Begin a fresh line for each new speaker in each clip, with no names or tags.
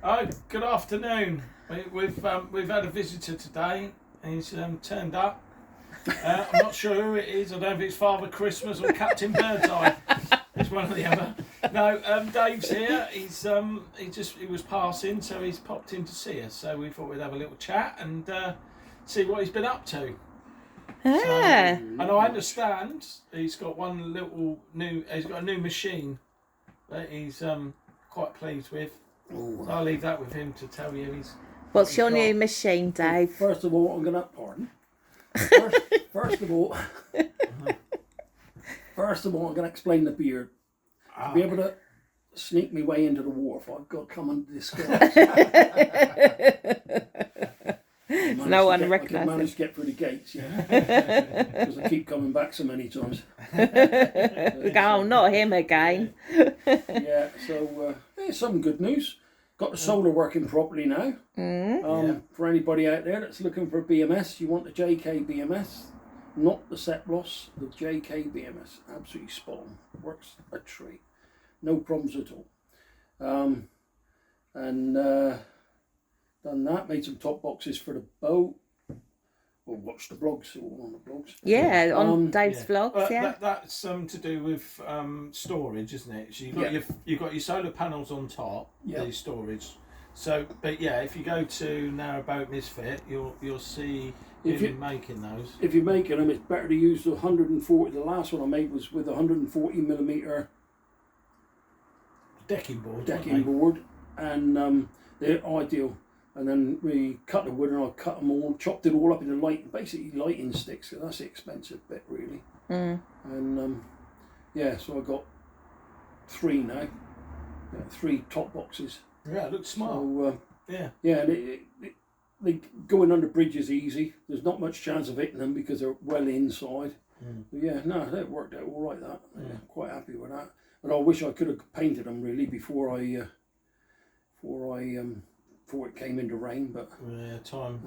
Oh, good afternoon. We've had a visitor today. He's turned up. I'm not sure who it is. I don't know if it's Father Christmas or Captain Birdseye. It's one or the other. No, Dave's here. He was passing, so he's popped in to see us. So we thought we'd have a little chat and see what he's been up to.
Ah.
So, and I understand he's got he's got a new machine that he's quite pleased with. So I'll leave that with him to tell you.
What's your new machine, Dave?
First of all, I'm going to pardon. First of all, I'm going to explain the beard. To be able to sneak my way into the wharf, I've got to come under disguise.
No one
I can
recognises.
manage to get through the gates, yeah. Because I keep coming back so many times.
Oh, not him again.
Yeah, so some good news. Got the solar working properly now. For anybody out there that's looking for a BMS, you want the JK BMS, not the Seplos, the JK BMS. Absolutely spot on. Works a treat. No problems at all. Done that, made some top boxes for the boat. Or watch the blogs, all on the blogs.
Yeah, on Dave's vlogs, yeah.
That's to do with storage, isn't it? So you've got your solar panels on top, the storage. So, but yeah, if you go to Narrowboat Misfit, you'll see him making those.
If you're making them, it's better to use the 140. The last one I made was with a 140mm
decking
board, and they're ideal. And then we cut the wood, and I cut them all, chopped it all up into basically lighting sticks. So that's the expensive bit, really. And so I got 3 now, 3 top boxes.
Yeah, it looks smart.
So, and they going under bridges easy. There's not much chance of hitting them because they're well inside. But that worked out all right. Quite happy with that. But I wish I could have painted them really before it came into rain, but
time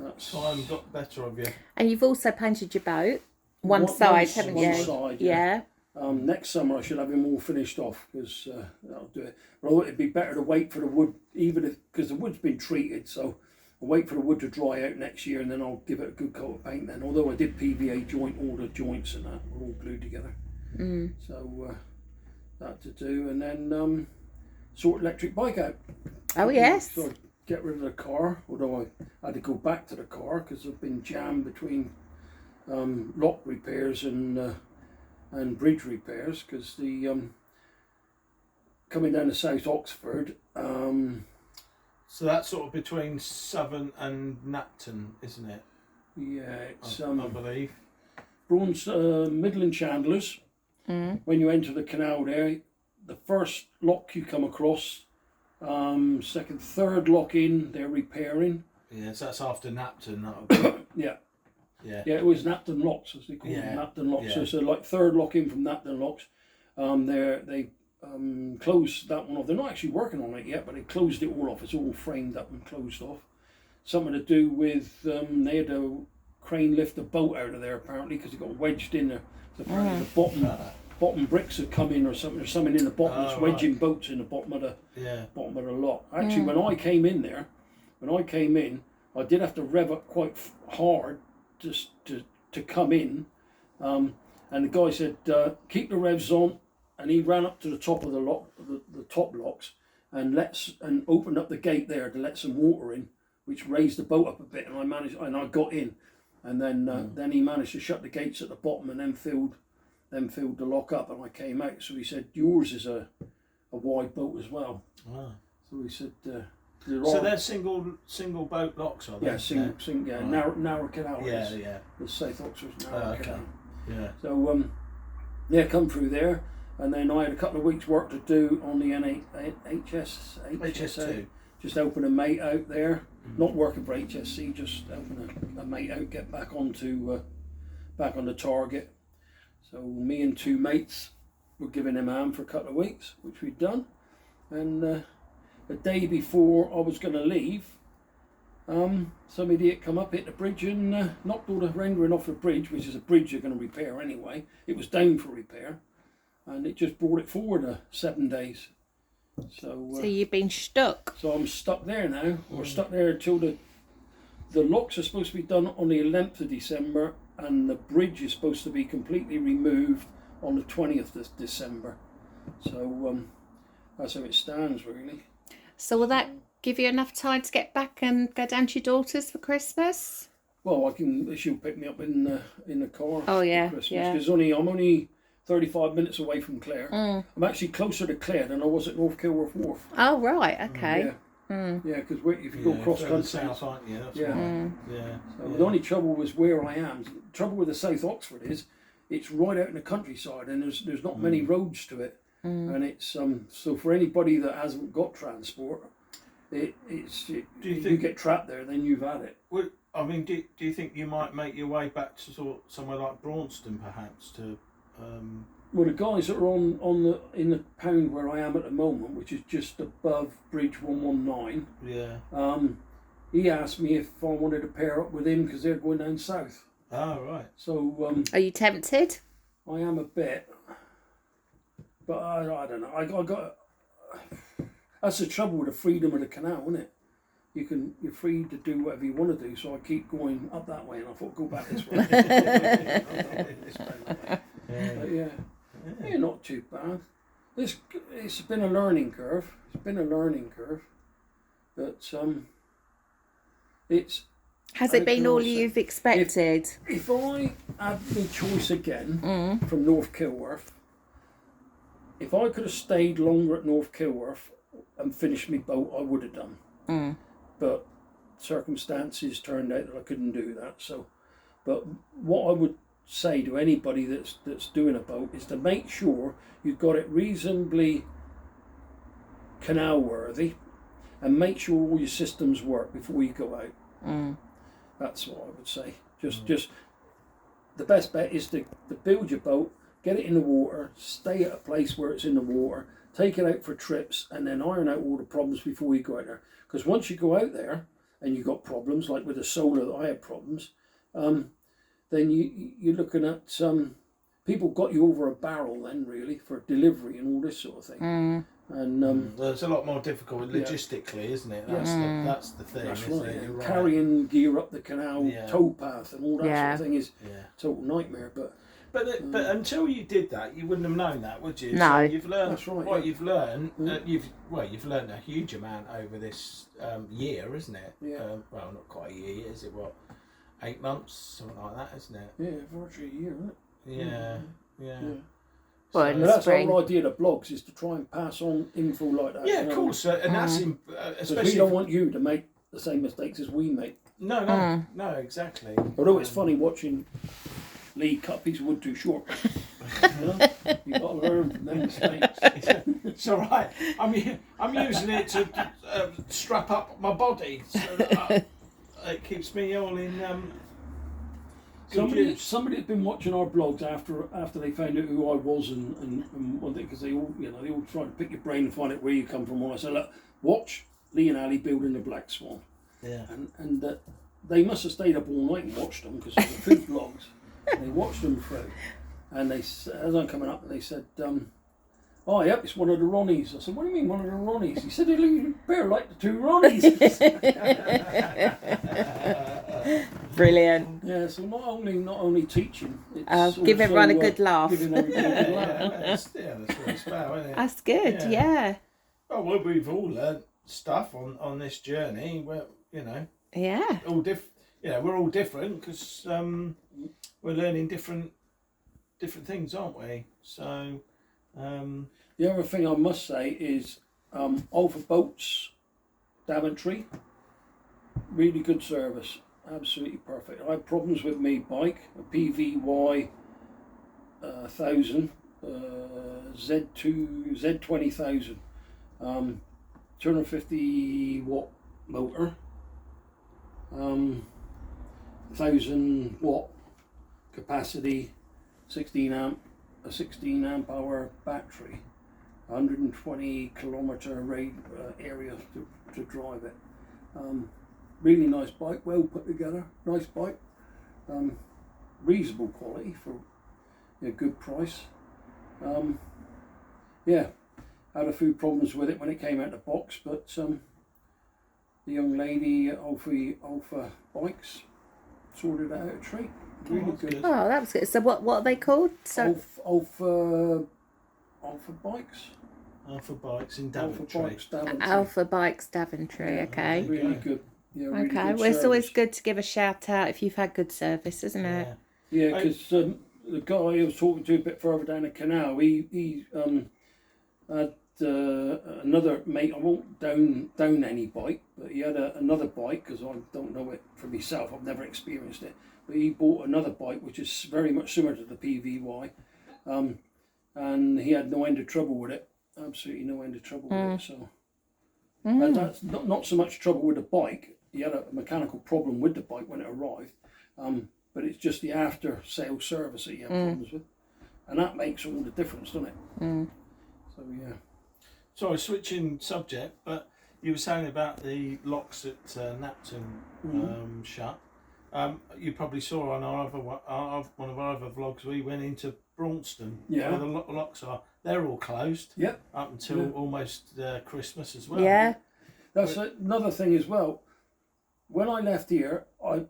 got better of you.
And you've also painted your boat one side, haven't you?
One side, yeah. Next summer I should have him all finished off because that'll do it. But I thought it'd be better to wait for the wood, because the wood's been treated, so I'll wait for the wood to dry out next year and then I'll give it a good coat of paint then. Although I did PVA joint all the joints and that were all glued together. So that to do, and then sort electric bike out.
Oh yes.
So get rid of the car, although I had to go back to the car because I've been jammed between lock repairs and bridge repairs because the coming down to South Oxford.
So that's sort of between Southern and Napton, isn't it?
Yeah, it's
I believe.
Bronze Midland Chandlers. When you enter the canal there, the first lock you come across. Second, third lock in, they're repairing.
Yeah, so that's after Napton.
Yeah, it was Napton locks, as they call them, Napton locks. So like third lock in from Napton locks. They closed that one off. They're not actually working on it yet, but they closed it all off. It's all framed up and closed off. Something to do with they had a crane lift the boat out of there apparently because it got wedged in there. So apparently the bottom bricks have come in or something. There's something in the bottom that's wedging boats in the bottom of the lock. Actually, when I came in, I did have to rev up quite hard just to come in. And the guy said, "Keep the revs on." And he ran up to the top of the lock, the top locks, and opened up the gate there to let some water in, which raised the boat up a bit. And I got in, and then he managed to shut the gates at the bottom and then filled the lock up, and I came out. So he said, "Yours is a wide boat as well." So he said,
"So they're single boat locks, are they?"
Yeah, single, narrow canal.
Yeah.
The South Oxford's narrow canal.
Yeah.
So come through there, and then I had a couple of weeks' work to do on the HS2. Just helping a mate out there, not working for HSC, just helping a mate out get back on the target. So me and 2 mates were giving him a hand for a couple of weeks, which we'd done. And the day before I was going to leave, some idiot come up, hit the bridge and knocked all the rendering off the bridge, which is a bridge you're going to repair anyway. It was down for repair, and it just brought it forward 7 days.
So you've been stuck.
So I'm stuck there now. We're stuck there until the locks are supposed to be done on the 11th of December, and the bridge is supposed to be completely removed on the 20th of December. So that's how it stands, really.
So will that give you enough time to get back and go down to your daughter's for Christmas?
Well, she'll pick me up in the car.
Oh yeah,
for Christmas,
yeah.
because I'm only 35 minutes away from Clare. I'm actually closer to Clare than I was at North Kilworth Wharf.
Oh right, okay.
Yeah. Yeah, because if you go cross country,
south, aren't you? That's
yeah,
right. Yeah.
So the only trouble was where I am. The trouble with the South Oxford is it's right out in the countryside, and there's not many roads to it, and it's so for anybody that hasn't got transport, you get trapped there, then you've had it.
Well, I mean, do you think you might make your way back to somewhere like Braunston, perhaps, to?
Well, the guys that are in the pound where I am at the moment, which is just above Bridge 119.
Yeah.
He asked me if I wanted to pair up with him because they're going down south.
Oh right.
So.
Are you tempted?
I am a bit, but I don't know. I got. That's the trouble with the freedom of the canal, isn't it? You're free to do whatever you want to do. So I keep going up that way, and I thought go back this way. But yeah, not too bad. It's been a learning curve. But it's.
Has it been all you've expected?
If I had the choice again from North Kilworth, if I could have stayed longer at North Kilworth and finished my boat, I would have done. But circumstances turned out that I couldn't do that. So, but what I would say to anybody that's doing a boat is to make sure you've got it reasonably canal worthy, and make sure all your systems work before you go out. That's what I would say. Just the best bet is to build your boat, get it in the water, stay at a place where it's in the water, take it out for trips, and then iron out all the problems before you go out there. Because once you go out there and you've got problems, like with the solar that I had problems, then you're looking at people got you over a barrel then, really, for delivery and all this sort of thing. And
well, it's a lot more difficult logistically, isn't it? That's the thing.
That's
isn't
right.
it? You're right.
Carrying gear up the canal towpath and all that sort of thing is a total nightmare. But
until you did that, you wouldn't have known that, would you?
No.
So you've learned
That's right,
what you've learned. You've learned a huge amount over this year, isn't it?
Yeah.
Well, not quite a year, is it? What, 8 months, something like that, isn't it?
Yeah, virtually a year, isn't it?
Yeah.
Well,
But that's the whole idea of blogs, is to try and pass on info like that.
Yeah, of course, and that's especially.
We don't want you to make the same mistakes as we make.
No, exactly.
Although it's funny watching Lee cut a piece of wood too short. You've got to learn from them mistakes.
It's all right. I'm using it to strap up my body so that it keeps me all in.
Somebody's been watching our blogs after they found out who I was and one thing, because they all try to pick your brain and find out where you come from. And I said, look, watch Lee and Ali building the Black Swan. Yeah. And they must have stayed up all night and watched them, because there were 2 blogs. They watched them through, and as I'm coming up, they said, "Oh, yep, it's one of the Ronnies." I said, "What do you mean one of the Ronnies?" He said, "You better like the 2 Ronnies."
Brilliant.
Yeah, so not only teaching, it's
give everyone a good laugh.
Giving everyone a good laugh.
That's what it's about, isn't it?
That's good. Yeah.
Well, we've all learned stuff on this journey. We're all different. We're all different because we're learning different things, aren't we? So
the other thing I must say is Alpha Boats, Daventry, really good service, absolutely perfect. I had problems with my bike, a PVY 1000 Z200, 250 watt motor, 1000 watt capacity, 16 amp hour battery, 120 kilometer area to drive it. Really nice bike, well put together, nice bike, reasonable quality for a good price. had a few problems with it when it came out of the box, but the young lady at Alpha Bikes sorted it out a treat. Really good.
Oh, that was good. So what are they called? So
Alpha Bikes.
Alpha Bikes in Daventry.
Alpha Bikes Daventry. Okay.
Really good. Yeah, really
Okay.
good
Well, it's always
service.
good to give a shout out if you've had good service, isn't it?
Yeah, because the guy I was talking to a bit further down the canal, he had another mate. I won't down any bike, but he had another bike, because I don't know it for myself. I've never experienced it. But he bought another bike which is very much similar to the PVY, and he had no end of trouble with it. Absolutely no end of trouble with it. So and that's not so much trouble with the bike. He had a mechanical problem with the bike when it arrived, but it's just the after sale service that he had problems with, and that makes all the difference, doesn't it? So yeah.
Sorry, switching subject, but you were saying about the locks at Napton shut. You probably saw on one of our other vlogs, we went into Braunston, where the locks are. They're all closed.
Yep.
Up until almost Christmas as well.
Yeah.
That's another thing as well. When I left here, I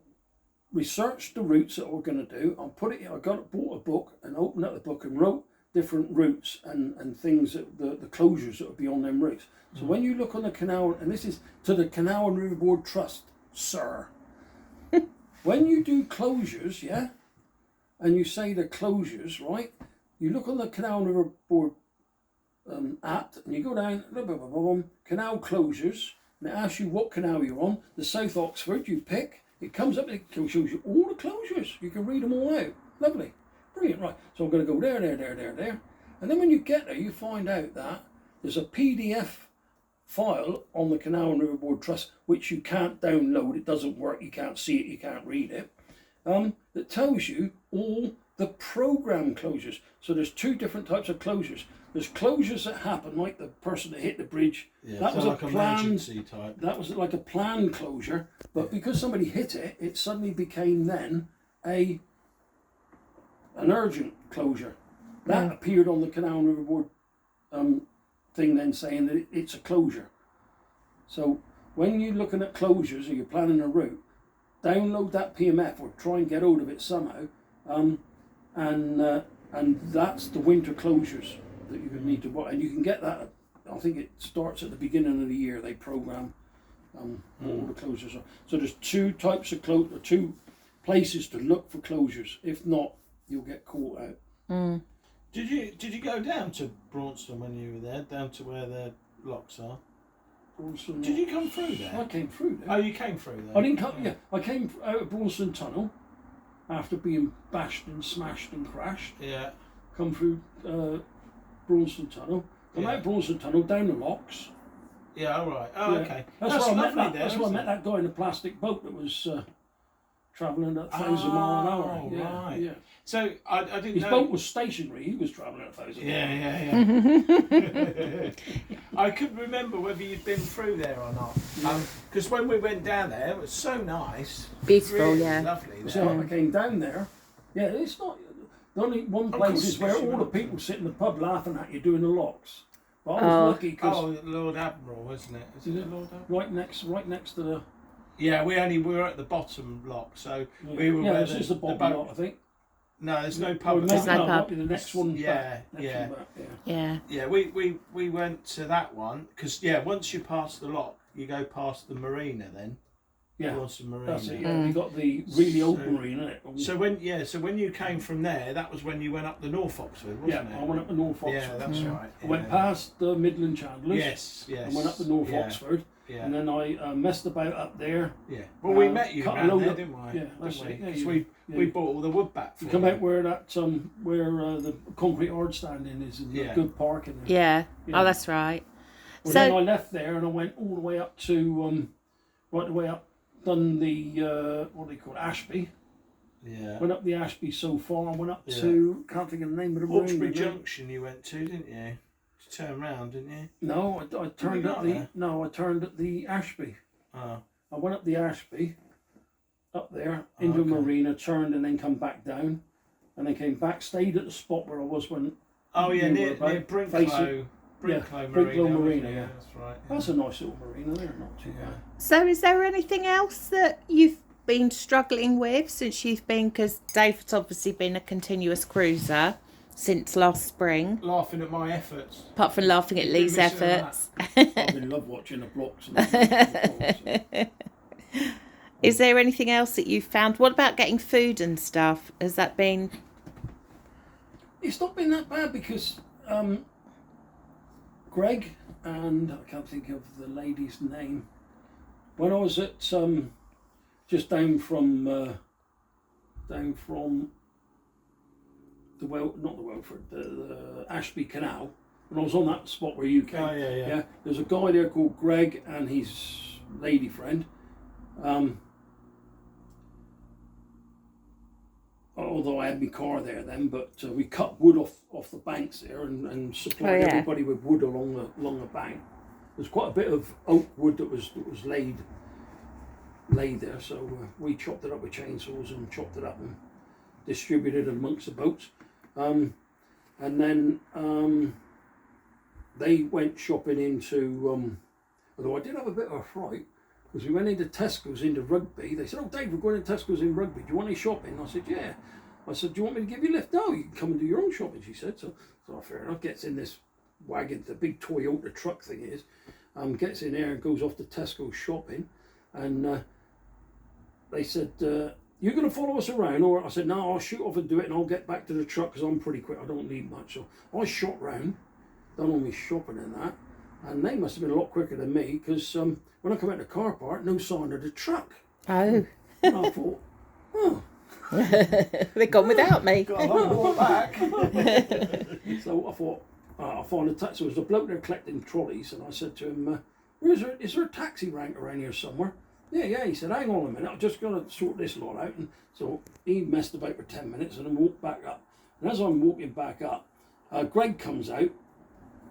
researched the routes that we're going to do. I bought a book and opened up the book and wrote different routes and things that the closures that would be on them routes. So when you look on the canal, and this is to the Canal and River Board Trust, sir. When you do closures, and you say the closures, right? You look on the Canal and River Board app, and you go down, canal closures, and it asks you what canal you're on. The South Oxford, you pick, it comes up, it shows you all the closures. You can read them all out. Lovely. Brilliant, right. So I'm going to go there. And then when you get there, you find out that there's a PDF file on the Canal and River Board Trust, which you can't download. It doesn't work. You can't see it. You can't read it. That tells you all the program closures. So there's two different types of closures. There's closures that happen, like the person that hit the bridge.
Yeah,
that was
like
a planned
emergency type.
That was like a planned closure, but because somebody hit it, it suddenly became then an urgent closure. That appeared on the Canal and River Board thing then saying that it's a closure. So when you're looking at closures or you're planning a route, download that PMF or try and get hold of it somehow, and that's the winter closures that you need to watch. And you can get that. I think it starts at the beginning of the year. They program what all the closures are. So there's two types of two places to look for closures. If not, you'll get caught out.
Did you go down to Braunston when you were there, down to where the locks are?
Braunston,
Did you come through there?
I came through there.
Oh, you came through there.
I didn't come. Yeah, I came out of Braunston Tunnel after being bashed and smashed and crashed.
Yeah.
Come through Braunston Tunnel. Come out Braunston Tunnel down the locks.
Yeah. All right. Oh,
Yeah.
okay.
That's where I met
lovely
that.
there,
That's where I
isn't
met
it?
that guy in a plastic boat that was travelling at 1,000 mile an hour.
Oh,
Yeah,
right.
yeah.
So I didn't
His
know.
boat was stationary. He was travelling at 1,000.
Yeah. I couldn't remember whether you'd been through there or not. Because when we went down there, it was so nice.
Beautiful,
really
yeah.
Lovely. There.
So I came down there. Yeah, it's not. The only one place is where all the people sit in the pub laughing at you doing the locks. But I was lucky because
Lord Admiral, isn't it? Is it Lord Admiral?
right next to the.
Yeah, we were at the bottom lock, so we were.
Yeah,
where
this is the bottom
boat.
lot, I think.
No, there's no pub.
There's no pub.
The next one.
Yeah,
back.
yeah.
Next one back,
Yeah.
Yeah, we went to that one because once you pass the lock, you go past the marina then.
Yeah.
Towards the marina.
That's it. Yeah, we got the really old
So-
marine, isn't it?
So when you came from there, that was when you went up the North Oxford, wasn't
Yeah,
it?
I went up to North Oxford.
Yeah, that's right.
I went past the Midland Chandlers.
Yes.
And went up to North Oxford.
Yeah.
And then I messed about up there.
Yeah. Well, we met you
cut a
around
load
there,
up-
didn't we?
yeah, that's
Didn't we?
it, yeah,
'Cause
you-
we bought all the wood back for
You come out where that the concrete hard standing is and the good parking.
Yeah.
Yeah.
Oh, that's right.
Well,
So-
then I left there and I went all the way up to right the way up, done the what do they call it, Ashby.
Yeah.
Went up the Ashby so far. I went up to can't think of the name of the road.
Hawkesbury Junction you went to, didn't you? You turned round, didn't you?
No, I turned
you
at
not
the
there?
no, I turned at the Ashby.
Oh.
I went up the Ashby, up there into
okay.
a marina, turned and then come back down, and then came back, stayed at the spot where I was when.
Oh yeah,
you were
near
about
Brinklow.
facing- Brinklow Marina, yeah.
That's right. Yeah.
That's a nice little marina there, not too bad.
So is there anything else that you've been struggling with since you've been, because David's obviously been a continuous cruiser since last spring,
Laughing at my efforts.
apart from laughing at
You've been
Lee's
missing
efforts.
I really love watching the blocks. And the
Is there anything else that you've found? What about getting food and stuff? Has that been...
It's not been that bad because Greg and I can't think of the lady's name. When I was at just down from the Ashby Canal, when I was on that spot where you came.
Oh, yeah.
There's a guy there called Greg and his lady friend. Although I had my car there then, but we cut wood off the banks there and supplied everybody with wood along the bank. There's quite a bit of oak wood that was laid there, so we chopped it up with chainsaws and chopped it up and distributed it amongst the boats. And then they went shopping into, although I did have a bit of a fright, because we went into Tesco's into Rugby. They said, "Oh, Dave, we're going to Tesco's in Rugby. Do you want any shopping?" I said, "Yeah." I said, "Do you want me to give you a lift?" "No, you can come and do your own shopping," she said. So fair enough. Gets in this wagon, the big Toyota truck thing is, gets in there and goes off to Tesco's shopping. And they said, "You're going to follow us around?" Or I said, "No, I'll shoot off and do it and I'll get back to the truck because I'm pretty quick. I don't need much." So I shot round, done all my shopping and that. And they must have been a lot quicker than me because when I come out the car park, no sign of the truck.
Oh.
And I thought, oh.
They've gone without me.
Got a long walk back.
So I thought, I'll find a taxi. So there was a bloke there collecting trolleys, and I said to him, is there a taxi rank around here somewhere? Yeah. He said, "Hang on a minute, I've just got to sort this lot out." And so he messed about for 10 minutes and then walked back up. And as I'm walking back up, Greg comes out.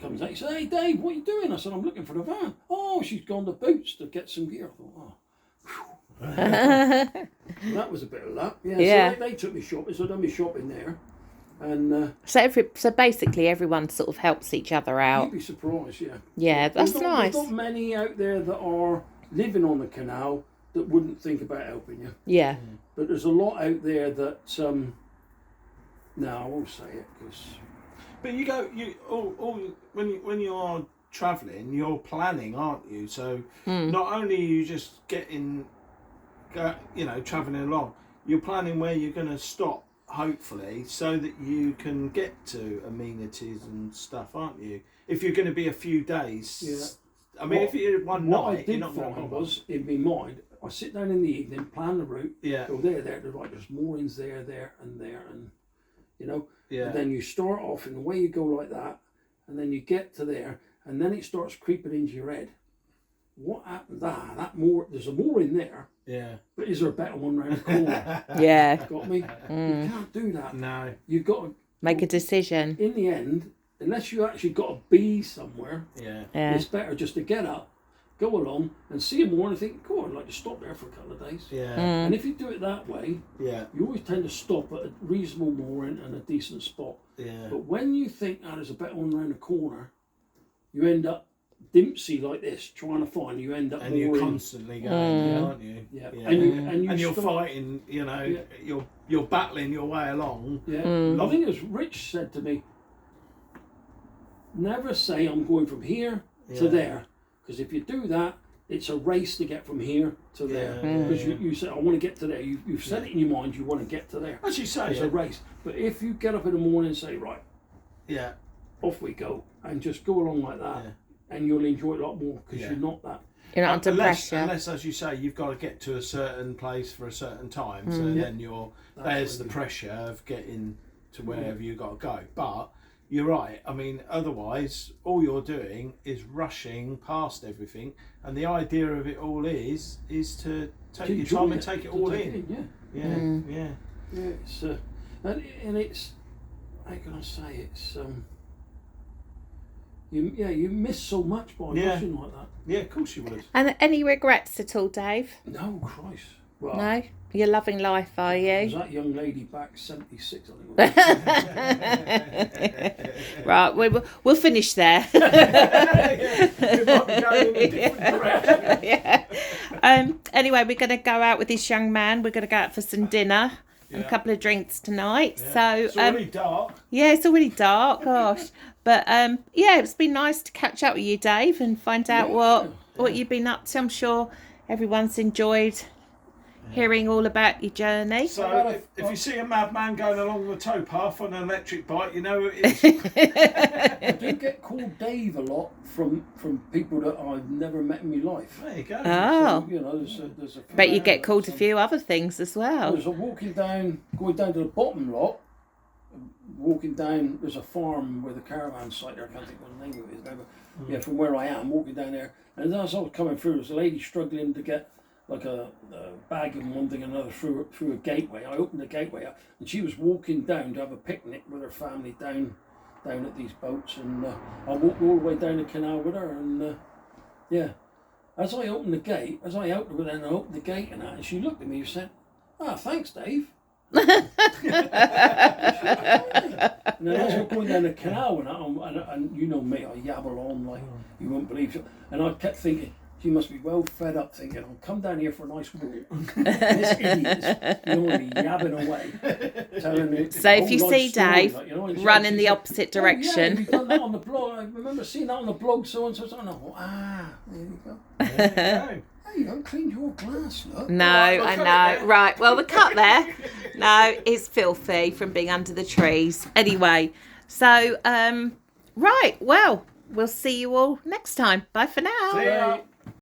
He said, "Hey Dave, what are you doing?" I said, "I'm looking for the van." "Oh, she's gone to Boots to get some gear." I thought, oh. That was a bit of luck. Yeah. So they took me shopping, so I done my shopping there. And
So basically everyone sort of helps each other out.
You'd be surprised, yeah.
Yeah, that's nice.
There's not many out there that are living on the canal that wouldn't think about helping you.
Yeah.
But there's a lot out there that, no, I won't say it because...
But when you're travelling, you're planning, aren't you? So not only are you just travelling along, you're planning where you're going to stop, hopefully, so that you can get to amenities and stuff, aren't you? If you're going to be a few days. Yeah. I mean, if you're one night, you're not going to
was in my mind. I sit down in the evening, plan the route.
Yeah.
Go there. There's moorings there, and you know.
Yeah.
And then you start off, and the way you go like that, and then you get to there, and then it starts creeping into your head. What happened? There's a mooring there.
Yeah.
But is there a better one round the corner?
Yeah.
Got me? You can't do that.
No.
You've got to
make a decision.
In the end, unless you actually got to be somewhere, it's better just to get up, go along and see a moor and think, "Cool, I'd like to stop there for a couple of days."
Yeah.
And if you do it that way,
you
always tend to stop at a reasonable mooring and a decent spot.
Yeah.
But when you think, there's a better one round the corner, you end up dimpsy like this, trying to find. You end up
and you're constantly going, aren't you?
Yeah.
Yeah.
And you're
fighting. You're battling your way along.
Yeah. I think as Rich said to me, never say I'm going from here to there, because if you do that, it's a race to get from here to there. Because you say, "I want to get to there." You've said it in your mind. You want to get to there.
As you say,
it's a race. But if you get up in the morning and say, "Right, off we go," and just go along like that. Yeah. And you'll enjoy it a lot more because you're not
You're not under pressure.
Unless, as you say, you've got to get to a certain place for a certain time. So then there's the pressure of getting to wherever you've got to go. But you're right. I mean, otherwise, all you're doing is rushing past everything. And the idea of it all is to take your time and take it all in. Yeah.
It's and it's, how can I say, it's you miss so much by rushing like that.
Yeah, of course you would.
And any regrets at all, Dave?
No, Christ. Well,
no? You're loving life, are
Was
you?
that young lady back 76? I think.
Right, we'll finish there.
It might be going in a different direction.
Yeah. Anyway, we're going to go out with this young man. We're going to go out for some dinner and a
Yeah.
couple of drinks tonight.
Yeah.
So
It's already dark.
yeah, it's already dark. Gosh, but yeah, it's been nice to catch up with you, Dave, and find out what you've been up to. I'm sure everyone's enjoyed hearing all about your journey.
So if you see a madman going along the towpath on an electric bike, you know who it is.
I do get called Dave a lot from people that I've never met in my life.
There you go.
Oh,
So, you know, there's a few.
but you get called a few other things as well.
There's a going down to the bottom lot. Walking down, there's a farm with a caravan site there. I can't think what the name of it is now, but yeah, from where I am, walking down there, and as I was coming through, there's a lady struggling to get like a bag and one thing and another through a gateway. I opened the gateway up, and she was walking down to have a picnic with her family down at these boats, and I walked all the way down the canal with her, and yeah, as I opened the gate, I opened the gate and that, and she looked at me and said, "Ah, thanks, Dave." And then as we're going down the canal and you know me, I yabble on like you won't believe it. And I kept thinking, she must be well fed up thinking, I'll come down here for a nice walk. This idiot's yabbing away.
So if you see Dave running the opposite direction.
Oh, yeah, done that on the blog. I remember seeing that on the blog, so and so. I know, there you go.
There you go.
Hey, you don't clean your glass, look.
No, I know. Right, well, the cut there. No, it's filthy from being under the trees. Anyway, so, right, well, we'll see you all next time. Bye for now.
See ya.